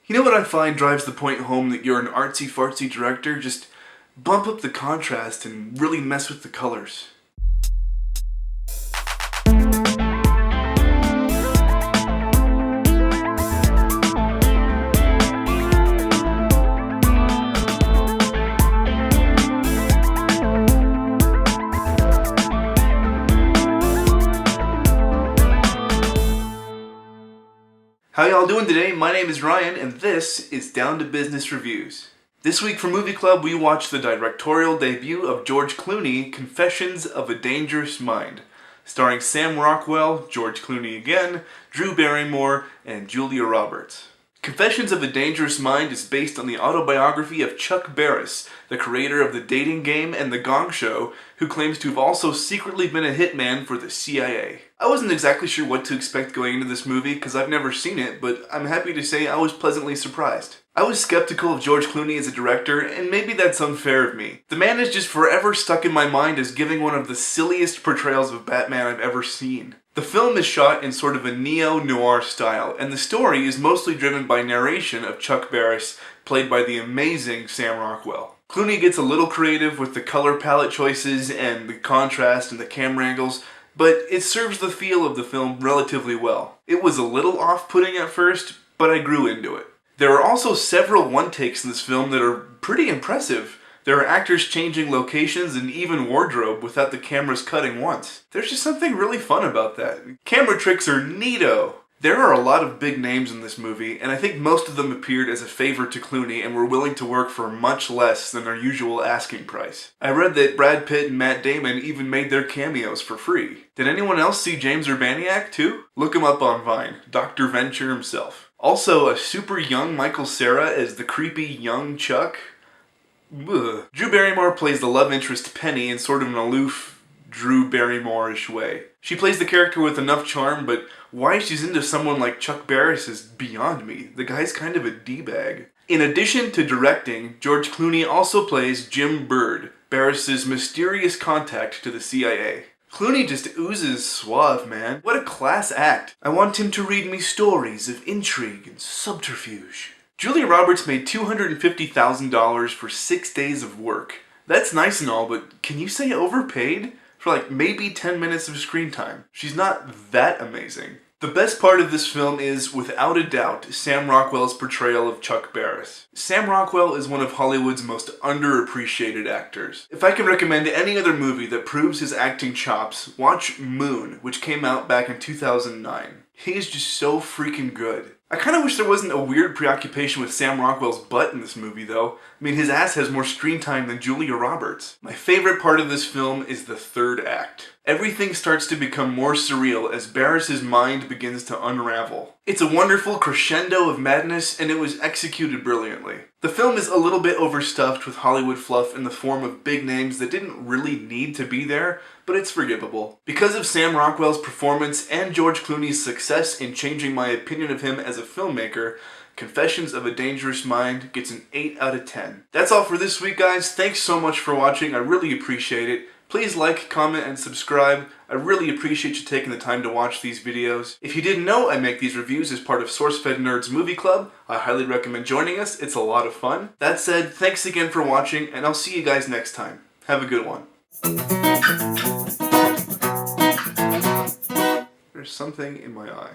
You know what I find drives the point home that you're an artsy-fartsy director? Just bump up the contrast and really mess with the colors. How y'all doing today? My name is Ryan, and this is Down to Business Reviews. This week for Movie Club, we watched the directorial debut of George Clooney, Confessions of a Dangerous Mind, starring Sam Rockwell, George Clooney again, Drew Barrymore, and Julia Roberts. Confessions of a Dangerous Mind is based on the autobiography of Chuck Barris, the creator of The Dating Game and The Gong Show, who claims to have also secretly been a hitman for the CIA. I wasn't exactly sure what to expect going into this movie because I've never seen it, but I'm happy to say I was pleasantly surprised. I was skeptical of George Clooney as a director, and maybe that's unfair of me. The man is just forever stuck in my mind as giving one of the silliest portrayals of Batman I've ever seen. The film is shot in sort of a neo-noir style, and the story is mostly driven by narration of Chuck Barris, played by the amazing Sam Rockwell. Clooney gets a little creative with the color palette choices and the contrast and the camera angles, but it serves the feel of the film relatively well. It was a little off-putting at first, but I grew into it. There are also several one-takes in this film that are pretty impressive. There are actors changing locations and even wardrobe without the cameras cutting once. There's just something really fun about that. Camera tricks are neato. There are a lot of big names in this movie, and I think most of them appeared as a favor to Clooney and were willing to work for much less than their usual asking price. I read that Brad Pitt and Matt Damon even made their cameos for free. Did anyone else see James Urbaniak too? Look him up on Vine. Dr. Venture himself. Also, a super young Michael Cera as the creepy young Chuck. Ugh. Drew Barrymore plays the love interest Penny in sort of an aloof, Drew Barrymore-ish way. She plays the character with enough charm, but why she's into someone like Chuck Barris is beyond me. The guy's kind of a d-bag. In addition to directing, George Clooney also plays Jim Bird, Barris's mysterious contact to the CIA. Clooney just oozes suave, man. What a class act. I want him to read me stories of intrigue and subterfuge. Julia Roberts made $250,000 for 6 days of work. That's nice and all, but can you say overpaid? For like maybe 10 minutes of screen time. She's not that amazing. The best part of this film is, without a doubt, Sam Rockwell's portrayal of Chuck Barris. Sam Rockwell is one of Hollywood's most underappreciated actors. If I can recommend any other movie that proves his acting chops, watch Moon, which came out back in 2009. He is just so freaking good. I kind of wish there wasn't a weird preoccupation with Sam Rockwell's butt in this movie, though. I mean, his ass has more screen time than Julia Roberts. My favorite part of this film is the third act. Everything starts to become more surreal as Barris's mind begins to unravel. It's a wonderful crescendo of madness, and it was executed brilliantly. The film is a little bit overstuffed with Hollywood fluff in the form of big names that didn't really need to be there, but it's forgivable. Because of Sam Rockwell's performance and George Clooney's success in changing my opinion of him as a filmmaker, Confessions of a Dangerous Mind gets an 8 out of 10. That's all for this week, guys. Thanks so much for watching. I really appreciate it. Please like, comment, and subscribe. I really appreciate you taking the time to watch these videos. If you didn't know, I make these reviews as part of SourceFed Nerds Movie Club. I highly recommend joining us. It's a lot of fun. That said, thanks again for watching, and I'll see you guys next time. Have a good one. There's something in my eye.